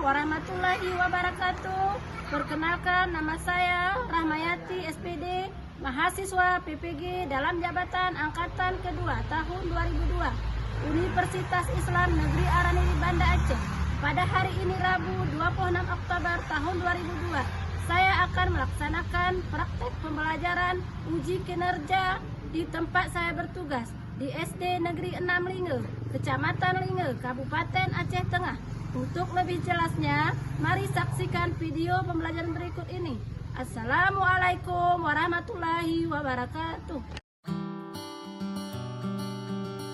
warahmatullahi wabarakatuh. Perkenalkan, nama saya Rahmayati SPD, mahasiswa PPG dalam jabatan angkatan kedua tahun 2002 Universitas Islam Negeri Araniri Banda Aceh. Pada hari ini Rabu 26 Oktober tahun 2002, saya akan melaksanakan praktek pembelajaran uji kinerja di tempat saya bertugas di SD Negeri 6 Linge, Kecamatan Linge, Kabupaten Aceh Tengah. Untuk lebih jelasnya, mari saksikan video pembelajaran berikut ini. Assalamualaikum warahmatullahi wabarakatuh.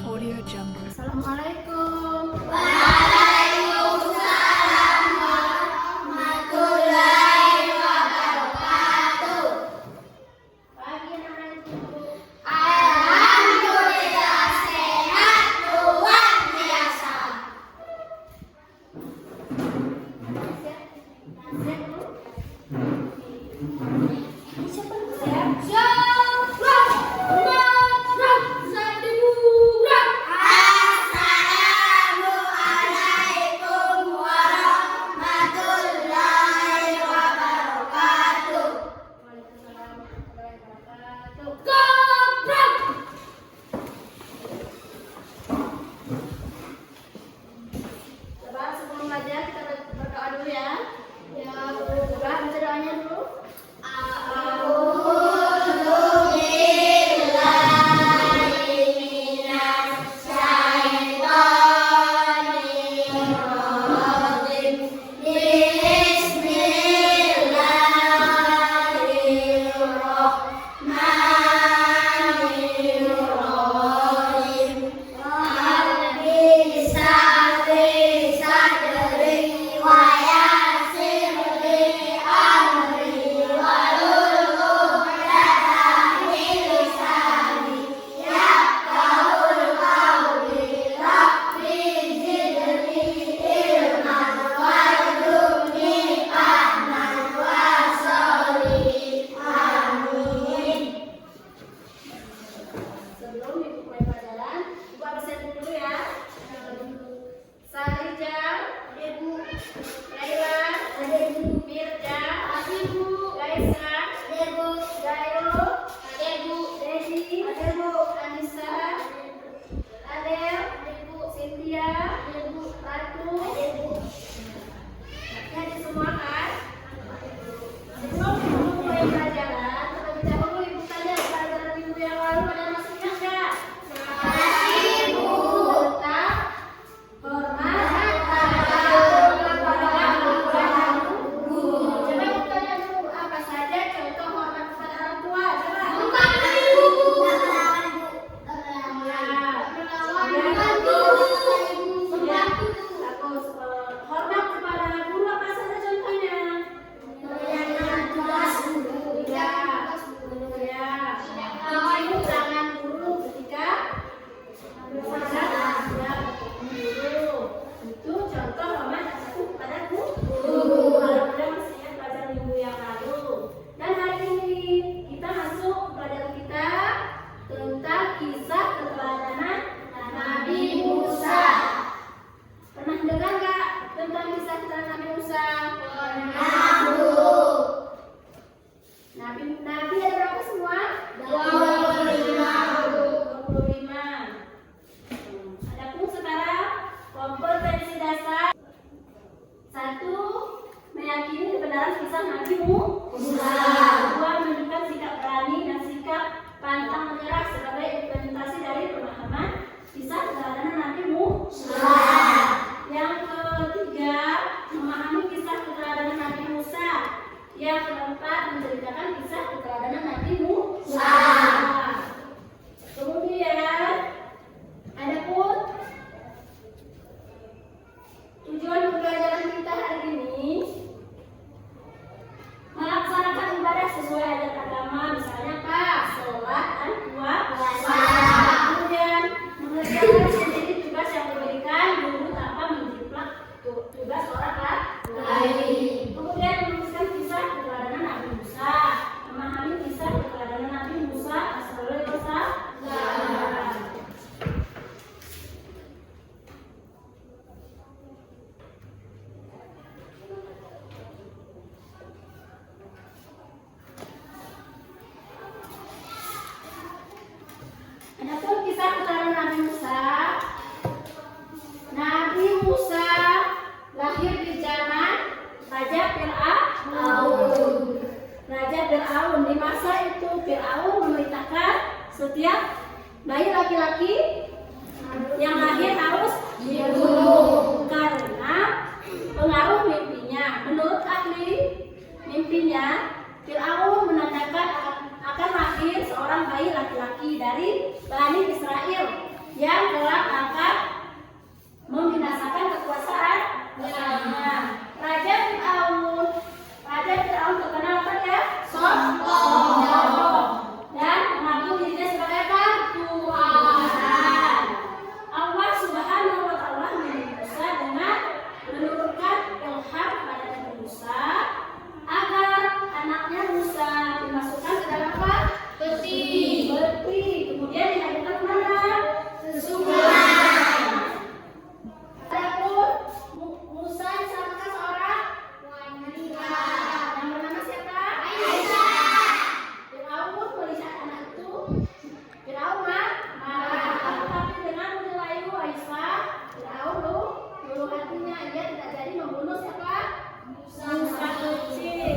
Audio Jungle. Assalamualaikum. Fir'aun. Di masa itu Fir'aun memerintahkan setiap bayi laki-laki yang lahir harus dibunuh karena pengaruh mimpinya. Menurut ahli mimpinya, Fir'aun menandakan akan lahir seorang bayi laki-laki dari Bani Israel yang kelak akan membinasakan kekuasaan musuhnya. Raja Fir'aun terkenal apa ya? Sombong dan mengaku dirinya sebagai Tuhan. Allah Subhanahu wa Ta'ala memilih Musa dengan menurunkan ilham pada Nabi Musa agar anaknya Musa dimasukkan ke dalam apa? Peti. Kemudian dihadirkan kemana? Ke sungai. Adapun Musa diselamatkan seorang wanita yang bernama siapa? Aisyah. Firaun melihat anak itu, Firaun marah. Tetapi dengan menilai Aisyah, Firaun luluh hatinya, ia tidak jadi membunuh siapa? Musa kecil.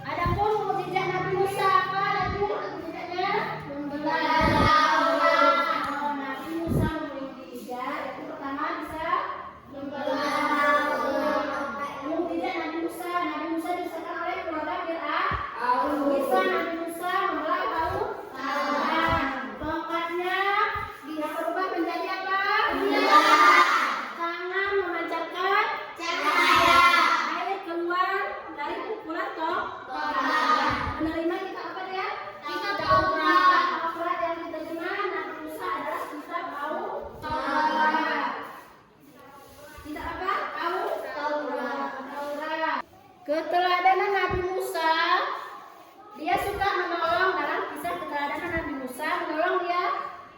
Adapun mukjizat Nabi Musa apa? Mukjizatnya membelah lautan. Nabi Musa memiliki mukjizat. Yang pertama bisa membelah lautan. Mukjizat Nabi Musa diusahakan oleh keluarga Fir'aun. Bisa Nabi Musa membelah lautan. Tongkatnya dia berubah menjadi apa? Tangan memancarkan cahaya. Air keluar dari pukulan tongkat. Menerima kita apa dia? Kitab Taurat. Taurat yang diterima Nabi Musa adalah kitab Taurat. Kitab apa? Taurat. Keteladanan Nabi Musa, dia suka menolong. Dalam kisah keteladanan Nabi Musa, menolong dia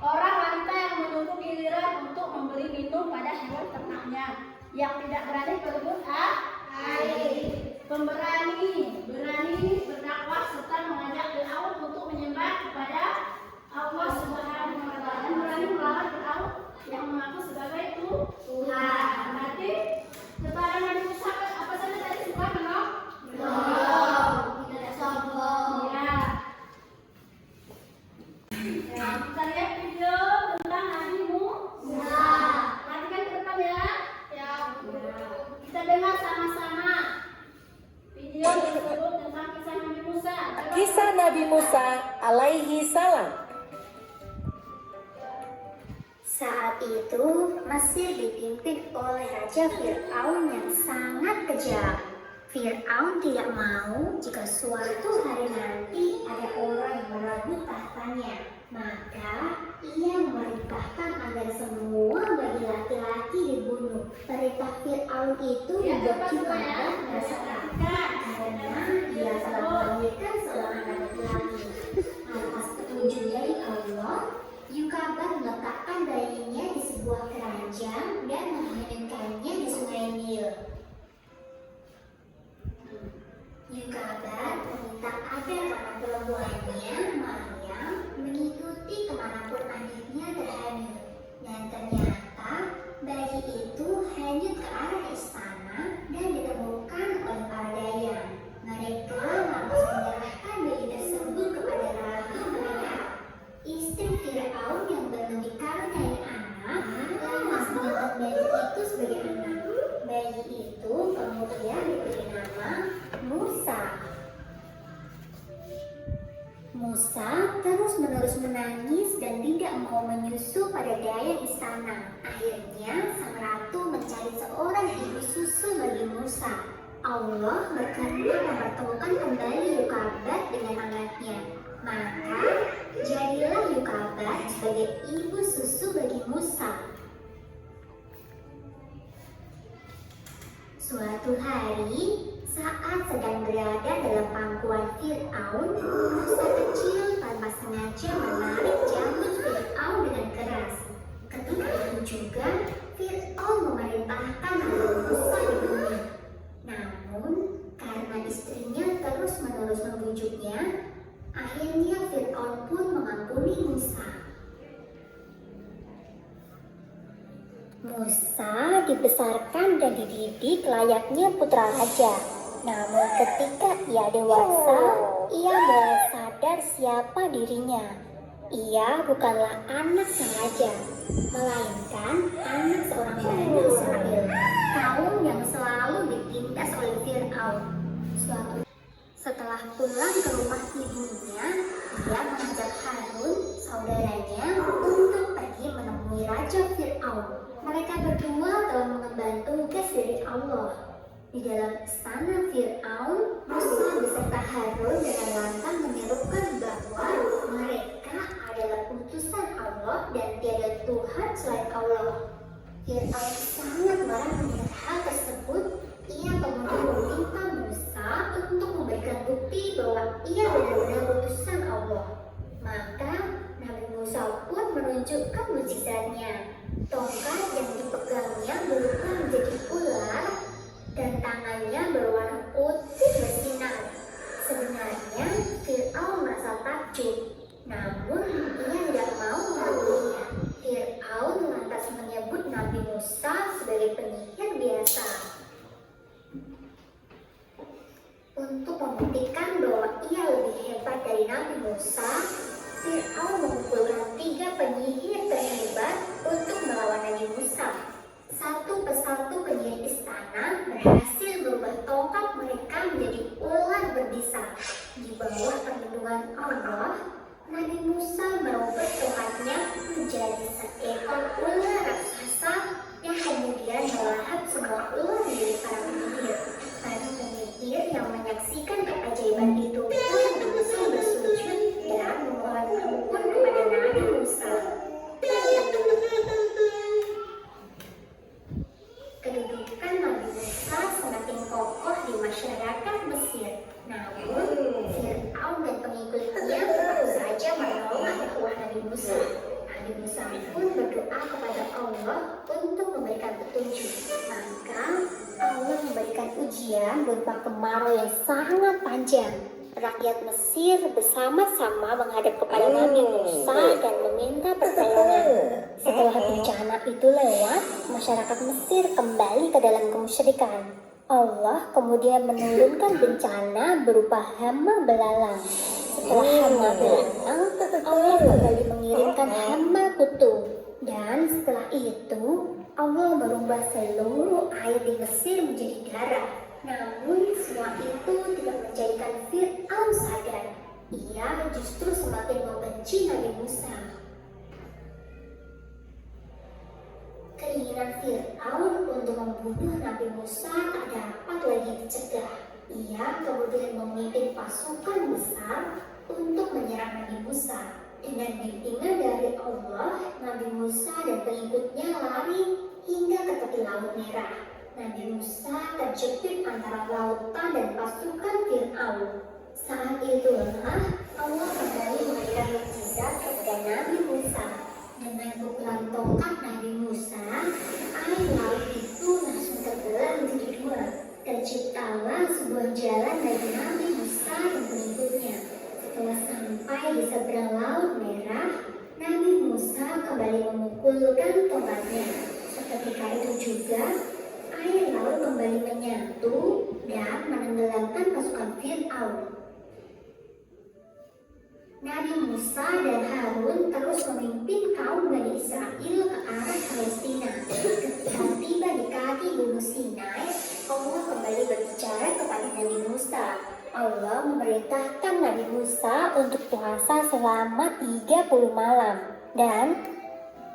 orang wanita yang menunggu giliran untuk memberi minum pada hewan ternaknya yang tidak berani berebut air. Berani berdakwah serta mengajak Fir'aun untuk menyembah kepada Allah Subhanahu wa Ta'ala dan berani melawan Fir'aun yang mengaku sebagai Tuhan. Berarti kepada Nabi Musa apa saja tadi suka menolong? Tidak sombong. Ya. Kita lihat video tentang Nabi Musa. Perhatikan ke depan ya. Kita dengar sama-sama video tersebut tentang kisah Nabi Musa. Kisah Nabi Musa alaihi salam. Saat itu Mesir dipimpin oleh Raja Fir'aun yang sangat kejam. Fir'aun tidak mau jika suatu hari nanti ada orang yang merebut tahtanya. Maka ia memerintahkan agar semua bayi laki-laki dibunuh. Perintah Fir'aun itu membuat kita merasa takut karena ia telah melahirkan seorang anak laki-laki. Atas petunjuk dari Allah, Yukabat meletakkan bayinya di sebuah keranjang dan mengheningkannya di sungai Nil. Yukabat meminta agar anak perempuannya, Maryam, mengikuti kemanapun adiknya terhanyut. Dan ternyata bayi itu hanyut ke arah istana dan ditemukan oleh para dayang. Mereka langsung menyerahkan bayi tersebut kepada rahim mereka. Istri Fir'aun yang belum dikaruniai anak langsung mengangkat bayi itu sebagai anak. Bayi itu kemudian diberi nama Musa. Musa terus-menerus menangis dan tidak mau menyusu pada dayang istana. Akhirnya sang ratu mencari seorang ibu susu bagi Musa. Allah berkenan mempertemukan kembali Yukabat dengan anaknya. Maka jadilah Yukabat sebagai ibu susu bagi Musa. Suatu hari, saat sedang berada dalam pangkuan Fir'aun, Musa kecil tanpa sengaja menarik janggut Fir'aun dengan keras. Ketika itu juga, Fir'aun memerintahkan agar Musa dibunuh. Namun, karena istrinya terus-menerus membujuknya, akhirnya Fir'aun pun mengampuni Musa. Musa dibesarkan dan dididik layaknya putra raja. Namun ketika ia dewasa, ia mulai sadar siapa dirinya. Ia bukanlah anak sang raja, melainkan anak seorang Bani Israel, kaum yang selalu ditindas oleh Fir'aun. Setelah pulang ke rumah ibunya, ia mengajak Harun, saudaranya, untuk pergi menemui Raja Fir'aun. Mereka berdua telah mengemban tugas dari Allah. Di dalam istana Fir'aun, Musa beserta Harun dengan lantang menyerukan bahwa mereka adalah utusan Allah dan tiada Tuhan selain Allah. Fir'aun sangat marah mendengar hal tersebut. Ia kemudian meminta Musa untuk memberikan bukti bahwa ia benar-benar utusan Allah. Maka Nabi Musa pun menunjukkan mukjizatnya. Tongkat yang dipegangnya berubah menjadi ular dan tangannya berwarna putih bersinar. Sebenarnya Fir'aun merasa takjub, namun ia tidak mau mengakuinya. Fir'aun lantas menyebut Nabi Musa sebagai penyihir biasa. Untuk membuktikan bahwa ia lebih hebat dari Nabi Musa, Fir'aun mengumpulkan 3 penyihir terhebat untuk melawan Nabi Musa. Satu persatu penyihir istana berhasil berubah tongkat mereka menjadi ular berbisa. Di bawah perlindungan Allah, Nabi Musa merubah tongkatnya menjadi seekor ular raksasa yang kemudian melahap semua ular milik para penyihir. Para penyihir yang menyaksikan keajaiban itu pun langsung bersujud dan memohon ampun kepada Nabi Musa. Kedudukan Nabi Musa semakin kokoh di masyarakat Mesir. Namun, Fir'aun dan pengikutnya baru saja menolak dakwah Nabi Musa. Nabi Musa pun berdoa kepada Allah untuk memberikan petunjuk. Maka Allah memberikan ujian berupa kemarau yang sangat panjang. Rakyat Mesir bersama-sama menghadap kepada Nabi Musa dan meminta pertolongan. Setelah bencana itu lewat, masyarakat Mesir kembali ke dalam kemusyrikan. Allah kemudian menurunkan bencana berupa hama belalang. Setelah hama belalang, Allah kembali mengirimkan hama kutu. Dan setelah itu, Allah merubah seluruh air di Mesir menjadi darah. Namun semua itu tidak menjadikan Fir'aun sadar. Ia justru semakin membenci Nabi Musa. Keinginan Fir'aun untuk membunuh Nabi Musa tak dapat lagi dicegah. Ia kemudian memimpin pasukan besar untuk menyerang Nabi Musa. Dengan bimbingan dari Allah, Nabi Musa dan pengikutnya lari hingga ke tepi Laut Merah. Nabi Musa terjepit antara lautan dan pasukan Fir'aun. Saat itulah Allah kembali memberikan mukjizat kepada Nabi Musa. Dengan pukulan tongkat Nabi Musa, air laut itu langsung terbelah menjadi 2. Terciptalah sebuah jalan bagi Nabi Musa dan pengikutnya. Setelah sampai di seberang Laut Merah, Nabi Musa kembali memukulkan tongkatnya. Seketika itu juga, air laut kembali menyatu dan menenggelamkan pasukan Fir'aun. Nabi Musa dan Harun terus memimpin kaum Bani Israel ke arah Palestina. Ketika tiba di kaki Gunung Sinai, Allah kembali berbicara kepada Nabi Musa. Allah memerintahkan Nabi Musa untuk puasa selama 30 malam.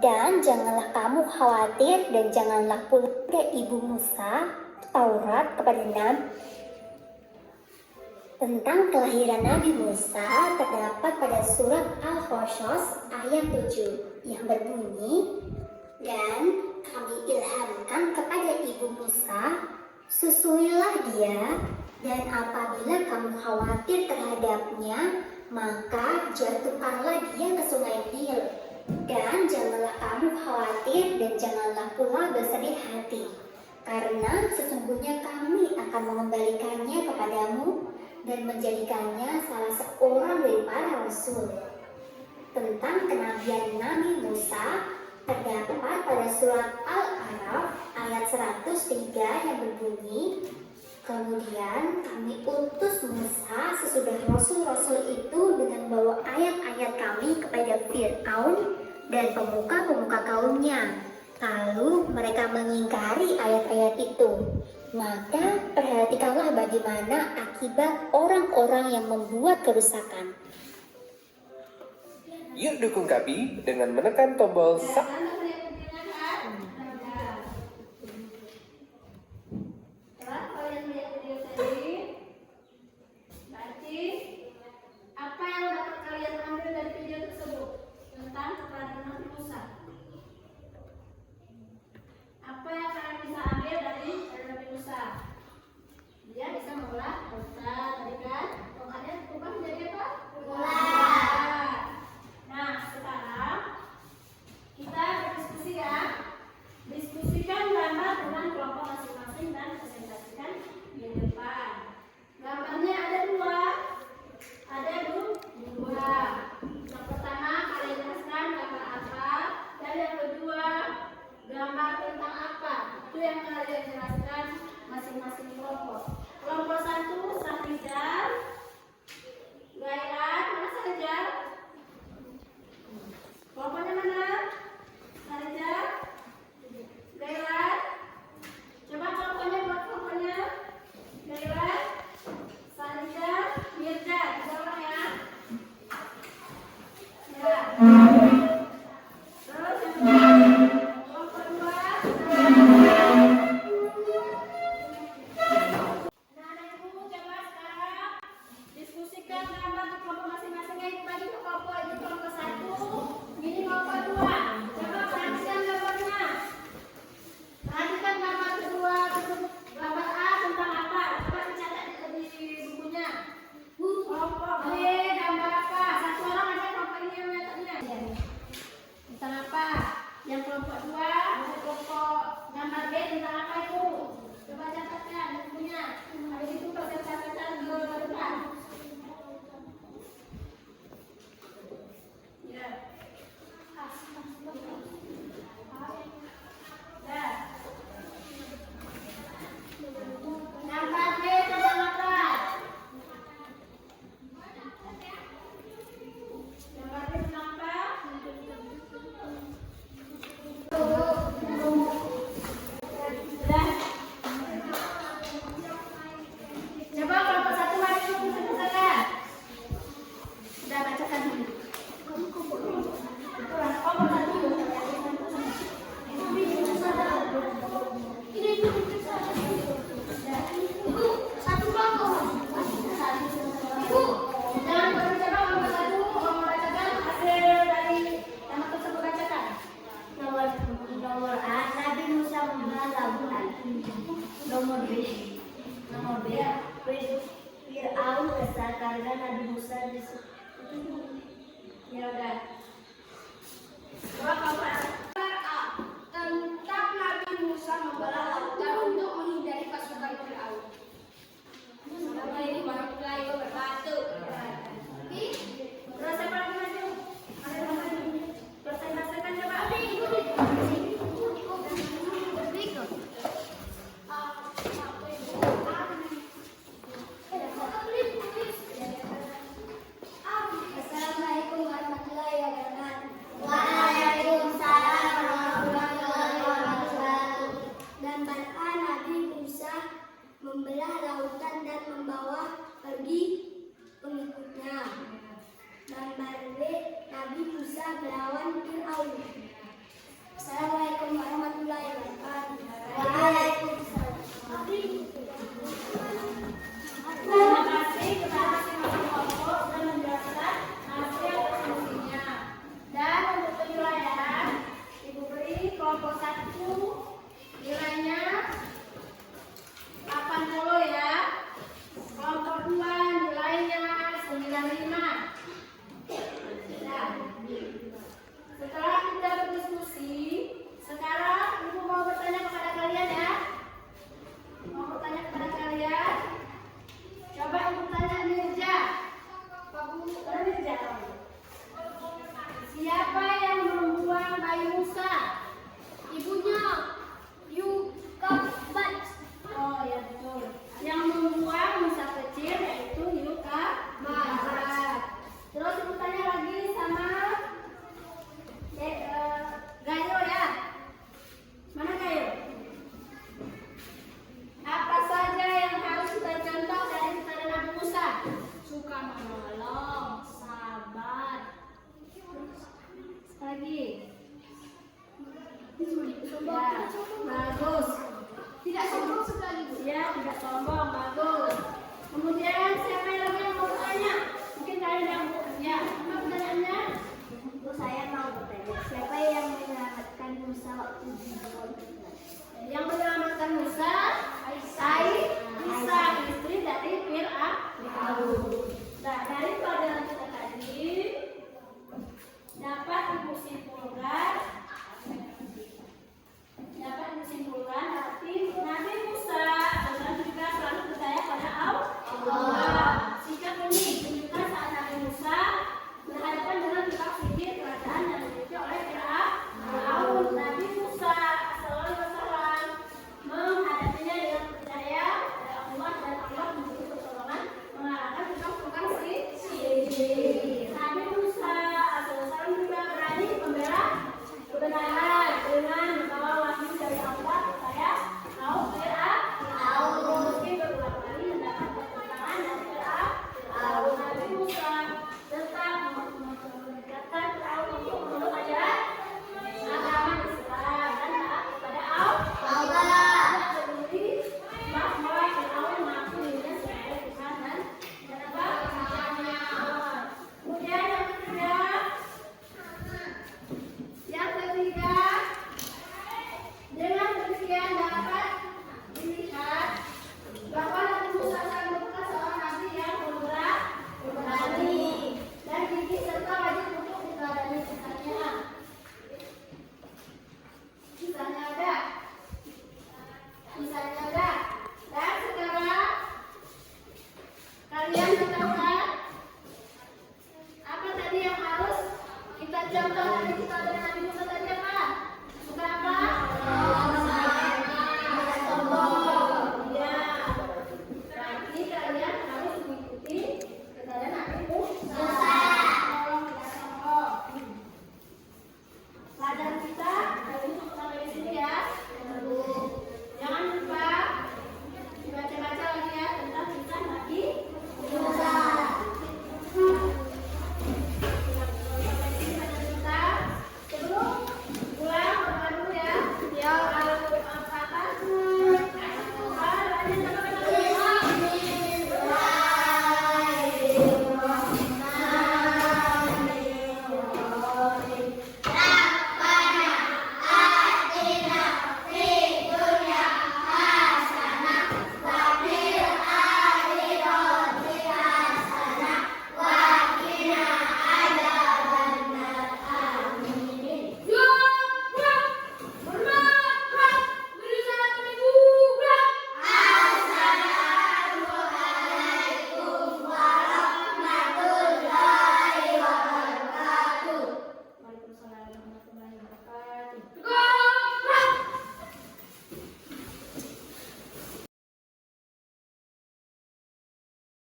Dan janganlah kamu khawatir dan janganlah pula ibu Musa, Taurat kepada Nabi. Tentang kelahiran Nabi Musa terdapat pada surat Al-Qasas ayat 7 yang berbunyi, dan kami ilhamkan kepada ibu Musa, susuilah dia, dan apabila kamu khawatir terhadapnya, maka jatuhkanlah dia ke sungai Nil. Dan janganlah kamu khawatir dan janganlah pula bersedih hati, karena sesungguhnya kami akan mengembalikannya kepadamu dan menjadikannya salah seorang dari para rasul. Tentang kenabian Nabi Musa terdapat pada surat Al-Araf Al-Kahf ayat 103 yang berbunyi, kemudian kami utus Musa sesudah Rasul-Rasul itu dengan membawa ayat-ayat kami kepada Fir'aun dan pemuka-pemuka kaumnya. Lalu mereka mengingkari ayat-ayat itu. Maka perhatikanlah bagaimana akibat orang-orang yang membuat kerusakan. Yuk dukung kami dengan menekan tombol subscribe. Setelah kalian melihat video tadi, berarti apa yang dapat kalian ambil dari video tersebut tentang keberadaan Nabi Musa? Apa yang kalian bisa ambil dari Nabi Musa? Dia bisa mengolah dosa, tadi kan? Tongkatnya berubah menjadi apa? Ular. Nah, sekarang kita berdiskusi ya. Diskusikan gambar dengan kelompok masing-masing dan presentasikan di depan. Gambarnya ada dua. Yang pertama kalian jelaskan gambar apa, dan yang kedua gambar tentang apa. Itu yang kalian jelaskan masing-masing kelompok. Kelompok satu Sahrijar, Gairan, mana Sahrijar? Kelompoknya mana? Sahrijar, Gairan. Coba kelompoknya buat kelompoknya. Gairan, Sahrijar, Mirza, 3 orang ya. Ya. Terus yang kedua, kelompok 2. Anak-anak ibu, coba sekarang diskusikan gambar di kelompok masing-masingnya. Itu bagi kelompok, ini kelompok 1, ini kelompok 2. Coba perhatikan gambarnya. Perhatikan gambar kedua, gambar A tentang apa? Coba dicatat di bukunya. Kelompok B gambar apa? Satu orang ada kelompok ini yang mencatatnya. Tentang apa? Yang kelompok 2, kelompok gambar B tentang apa itu? Coba catatkan di bukunya. Habis itu catatan ke depan. Ya. Ya. Gambar B tentang apa? Gambar B tentang apa? Sudah. Coba kelompok 1 maju ke saya. Sudah bacakan dulu. Kelompok 1. Nomor A, Nabi Musa membelah lautan. Nomor B, Fir'aun kesal karena Nabi Musa ya udah. Coba kelompok A, tentang Nabi Musa membelah lautan untuk menghindari pasukan Fir'aun. Sama ini baru mulai berbatu. Terus siapa lagi maju? Presentasikan coba. Assalamualaikum warahmatullahi wabarakatuh. Waalaikumsalam warahmatullahi wabarakatuh. Gambar A, Nabi Musa membelah lautan dan membawa pergi pengikutnya. Gambar B, Nabi Musa melawan Fir'aun. Assalamualaikum warahmatullahi wabarakatuh. Waalaikumsalam. Terima kasih kepada masing-masing kelompok sudah menjelaskan hasil diskusinya. Dan untuk penilaian, Ibu beri kelompok 1 nilainya 80 ya. Kelompok 2 nilainya 95. Nah, setelah kita berdiskusi, sekarang Ibu mau bertanya kepada kalian ya. Mau bertanya kepada kalian. Coba Ibu tanya Mirza. Mirza. Siapa yang membuang bayi Musa? Ibunya. lagi. Ya, bagus. Tidak sombong sekali, Bu. Ya, tidak sombong, bagus. Kemudian siapa lagi yang mau tanya? Mungkin kalian yang ya.